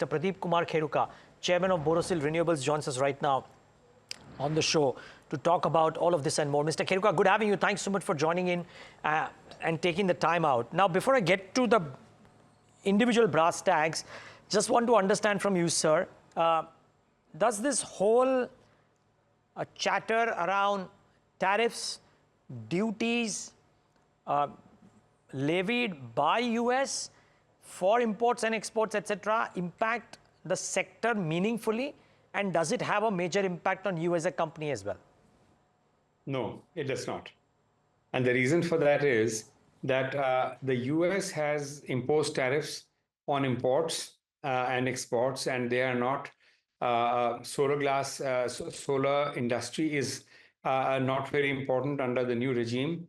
Mr. Pradeep Kumar Kheruka, Chairman of Borosil Renewables, joins us right now on the show to talk about all of this and more. Mr. Kheruka, good having you. Thanks so much for joining in and taking the time out. Now, before I get to the individual brass tags, just want to understand from you, sir, does this whole chatter around tariffs, duties levied by US for imports and exports, etc., impact the sector meaningfully? And does it have a major impact on you as a company as well? No, it does not. And the reason for that is that the US has imposed tariffs on imports and exports, and they are not solar industry is not very important under the new regime.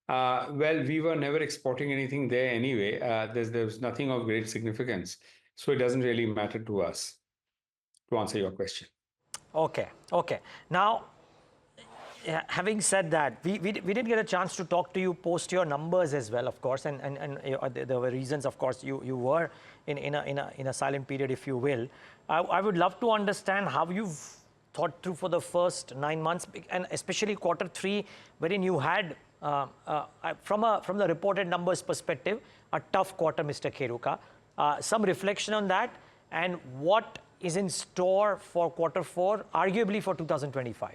Well, we were never exporting anything there anyway. There's nothing of great significance. So it doesn't really matter to us, to answer your question. Okay. Now, having said that, we did get a chance to talk to you post your numbers as well, of course, and there were reasons, of course, you were in a silent period, if you will. I would love to understand how you've thought through for the first 9 months, and especially Q3, wherein you had, from the reported numbers perspective, a tough quarter, Mr. Kheruka. Some reflection on that, and what is in store for Q4, arguably for 2025?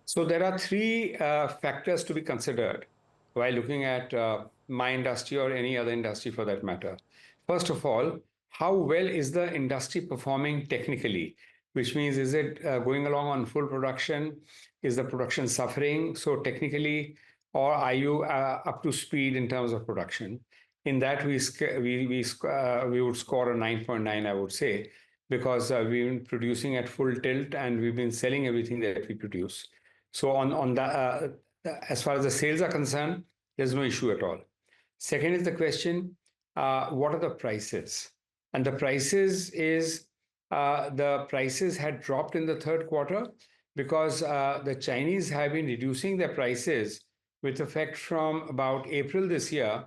So there are three factors to be considered while looking at my industry or any other industry for that matter. First of all, how well is the industry performing technically? Which means, is it going along on full production? Is the production suffering? So technically, or are you up to speed in terms of production? In that, we would score a 9.9, I would say, because we've been producing at full tilt and we've been selling everything that we produce. So on that, as far as the sales are concerned, there's no issue at all. Second is the question, what are the prices? And the prices is, the prices had dropped in the third quarter because the Chinese have been reducing their prices with effect from about April this year.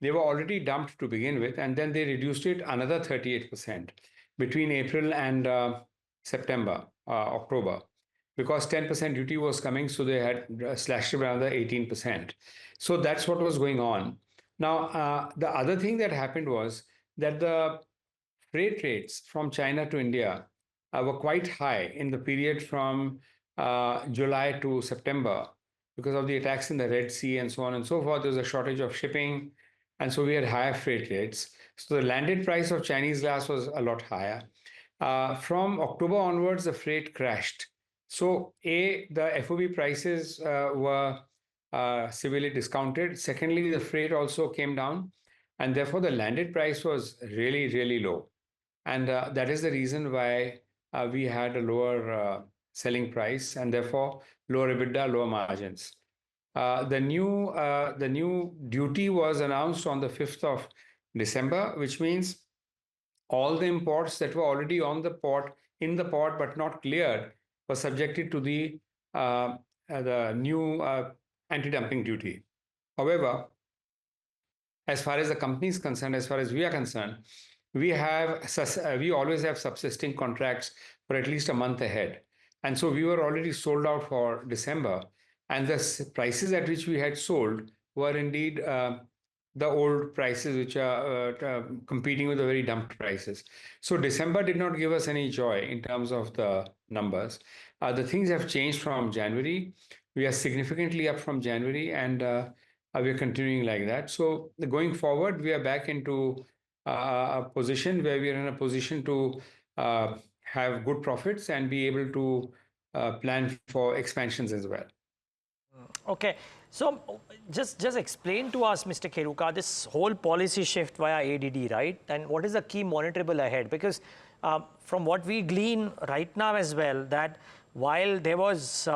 They were already dumped to begin with, and then they reduced it another 38% between April and October, because 10% duty was coming, so they had slashed it by another 18%. So that's what was going on. Now, the other thing that happened was that the freight rates from China to India were quite high in the period from July to September because of the attacks in the Red Sea and so on and so forth. There was a shortage of shipping, and so we had higher freight rates. So the landed price of Chinese glass was a lot higher. From October onwards, the freight crashed. So the FOB prices were severely discounted. Secondly, the freight also came down, and therefore the landed price was really, really low. And that is the reason why we had a lower selling price, and therefore lower EBITDA, lower margins. The new duty was announced on the 5th of December, which means all the imports that were already in the port but not cleared were subjected to the new anti-dumping duty. However, as far as the company is concerned, as far as we are concerned, we always have subsisting contracts for at least a month ahead. And so we were already sold out for December. And the prices at which we had sold were indeed the old prices, which are competing with the very dumped prices. So December did not give us any joy in terms of the numbers. The things have changed from January. We are significantly up from January, and we're continuing like that. So going forward, we are back into a position where we are in a position to have good profits and be able to plan for expansions as well. Okay, so just explain to us, Mr. Kheruka, this whole policy shift via ADD, right? And what is the key monitorable ahead? Because from what we glean right now as well, that while there was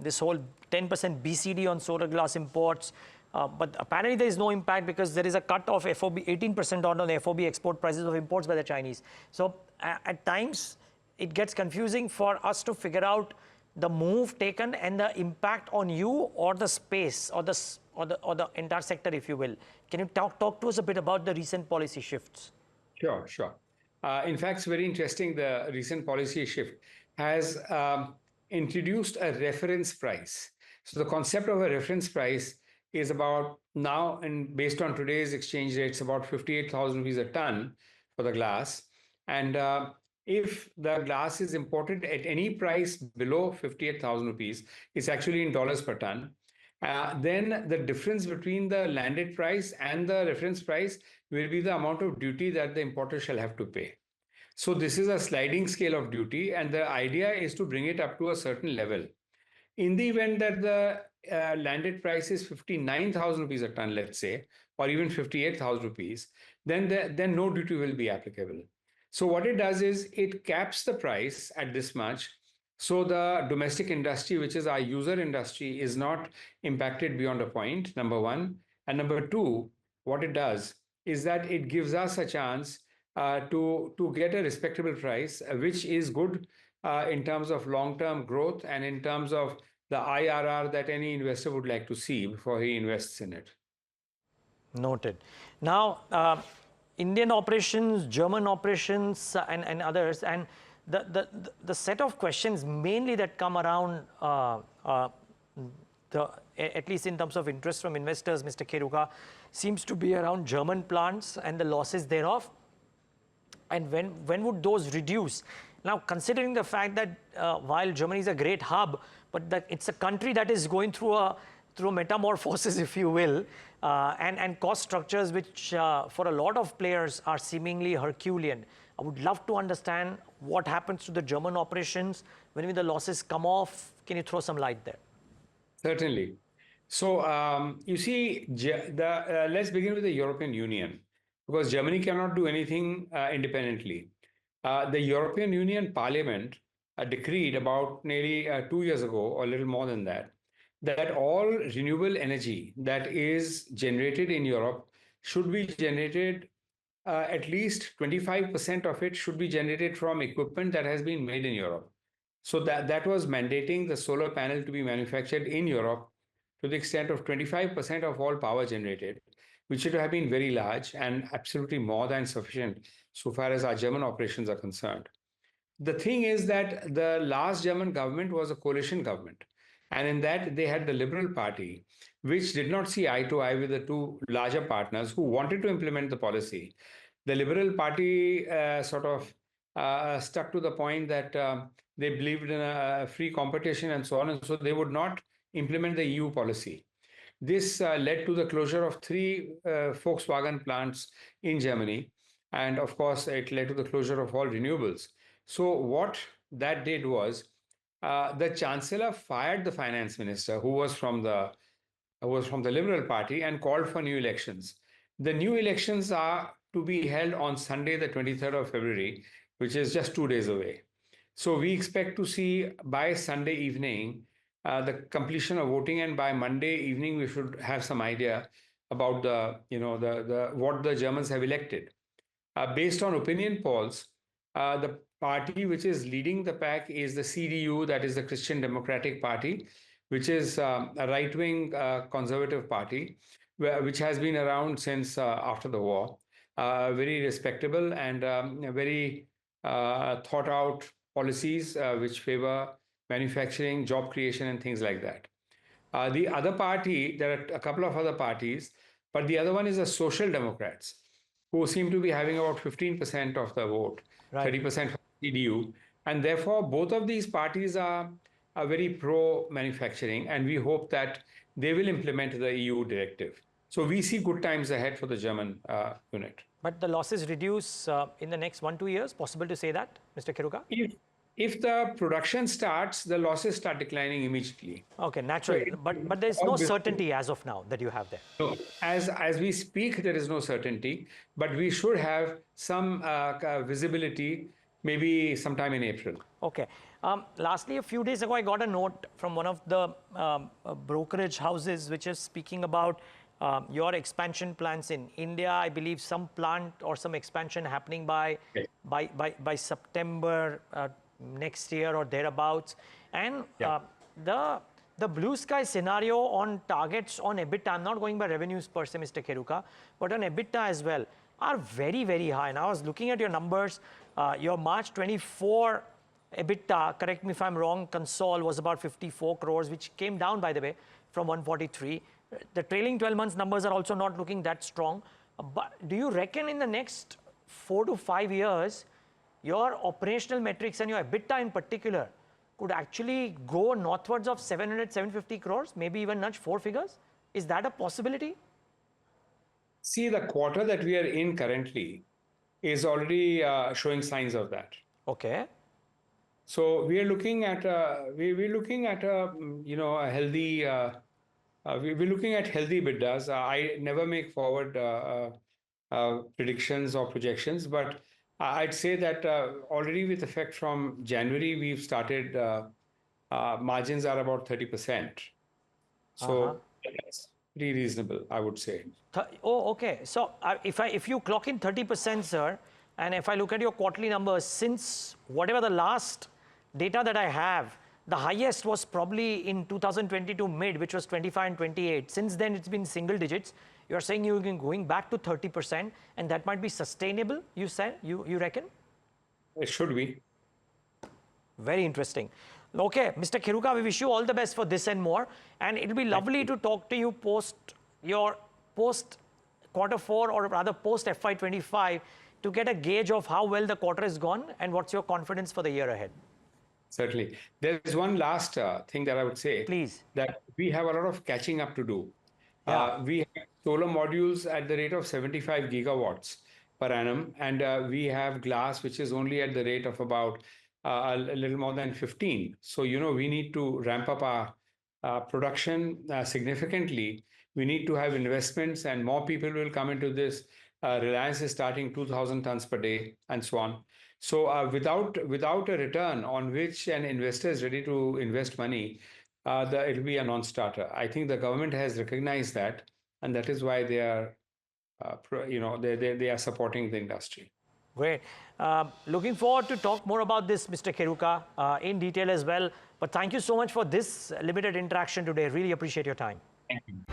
this whole 10% BCD on solar glass imports, but apparently there is no impact because there is a cut of FOB, 18% on the FOB export prices of imports by the Chinese. So at times it gets confusing for us to figure out the move taken and the impact on you or the space or the entire sector, if you will. Can you talk to us a bit about the recent policy shifts? Sure. In fact, it's very interesting. The recent policy shift has introduced a reference price. So the concept of a reference price is about now, and based on today's exchange rates, about 58,000 rupees a ton for the glass. And if the glass is imported at any price below 58,000 rupees, it's actually in dollars per ton. Then the difference between the landed price and the reference price will be the amount of duty that the importer shall have to pay. So this is a sliding scale of duty, and the idea is to bring it up to a certain level. In the event that the landed price is 59,000 rupees a ton, let's say, or even 58,000 rupees, then no duty will be applicable. So what it does is it caps the price at this much. So the domestic industry, which is our user industry, is not impacted beyond a point, number one. And number two, what it does is that it gives us a chance to get a respectable price, which is good in terms of long-term growth and in terms of the IRR that any investor would like to see before he invests in it. Noted. Now, Indian operations, German operations, and others, and the set of questions mainly that come around, at least in terms of interest from investors, Mr. Kheruka, seems to be around German plants and the losses thereof. And when would those reduce? Now, considering the fact that while Germany is a great hub, but that it's a country that is going through a metamorphosis, if you will, and cost structures which for a lot of players are seemingly Herculean. I would love to understand what happens to the German operations when will the losses come off. Can you throw some light there? Certainly. So you see, let's begin with the European Union, because Germany cannot do anything independently. The European Union Parliament decreed about nearly 2 years ago, or a little more than that, that all renewable energy that is generated in Europe should be generated, at least 25% of it should be generated from equipment that has been made in Europe. So that was mandating the solar panel to be manufactured in Europe to the extent of 25% of all power generated, which should have been very large and absolutely more than sufficient so far as our German operations are concerned. The thing is that the last German government was a coalition government. And in that, they had the Liberal Party, which did not see eye to eye with the two larger partners who wanted to implement the policy. The Liberal Party stuck to the point that they believed in a free competition and so on, and so they would not implement the EU policy. This led to the closure of three Volkswagen plants in Germany. And of course, it led to the closure of all renewables. So what that did was the chancellor fired the finance minister, who was from the Liberal Party, and called for new elections. The new elections are to be held on Sunday, the 23rd of February, which is just 2 days away. So we expect to see by Sunday evening the completion of voting, and by Monday evening we should have some idea about what the Germans have elected. Based on opinion polls, the party which is leading the pack is the CDU, that is the Christian Democratic Party, which is a right-wing conservative party, which has been around since after the war. Very respectable and very thought-out policies which favor manufacturing, job creation, and things like that. The other party, there are a couple of other parties, but the other one is the Social Democrats, who seem to be having about 15% of the vote, Right. 30% for CDU. And therefore, both of these parties are very pro-manufacturing, and we hope that they will implement the EU directive. So we see good times ahead for the German unit. But the losses reduce in the next 1-2 years. Possible to say that, Mr. Kheruka? If the production starts, the losses start declining immediately. Okay, naturally. But there is no certainty as of now that you have there. No, as we speak, there is no certainty, but we should have some visibility maybe sometime in April. Okay. Lastly, a few days ago, I got a note from one of the brokerage houses, which is speaking about your expansion plans in India. I believe some plant or some expansion happening by September next year or thereabouts. And the blue sky scenario on targets on EBITDA, I'm not going by revenues per se, Mr. Kheruka, but on EBITDA as well. are very, very high. And I was looking at your numbers. Your March 24 EBITDA, correct me if I'm wrong, console was about 54 crores, which came down, by the way, from 143. The trailing 12 months numbers are also not looking that strong. But do you reckon in the next 4 to 5 years, your operational metrics and your EBITDA in particular could actually go northwards of 700, 750 crores, maybe even nudge 4 figures? Is that a possibility? See, the quarter that we are in currently is already showing signs of that. Okay. So we are looking at we're looking at a healthy we're looking at healthy bidders. I never make forward predictions or projections, but I'd say that already with effect from January we've started margins are about 30%. Uh-huh. So that's pretty reasonable, I would say. Oh, okay. So if you clock in 30%, sir, and if I look at your quarterly numbers, since whatever the last data that I have, the highest was probably in 2022 mid, which was 25 and 28. Since then, it's been single digits. You're saying you're going back to 30%, and that might be sustainable, you said, you reckon? It should be. Very interesting. Okay, Mr. Kheruka, we wish you all the best for this and more. And it'll be lovely to talk to you post quarter 4 or rather post FY25 to get a gauge of how well the quarter has gone and what's your confidence for the year ahead. Certainly. There's one last thing that I would say. Please. That we have a lot of catching up to do. Yeah. We have solar modules at the rate of 75 gigawatts per annum, and we have glass, which is only at the rate of about a little more than 15. So, we need to ramp up our production significantly. We need to have investments, and more people will come into this. Reliance is starting 2,000 tons per day, and so on. So without a return on which an investor is ready to invest money, it'll be a non-starter. I think the government has recognized that, and that is why they are, they are supporting the industry. Great. Looking forward to talk more about this, Mr. Kheruka, in detail as well. But thank you so much for this limited interaction today. Really appreciate your time. Thank you.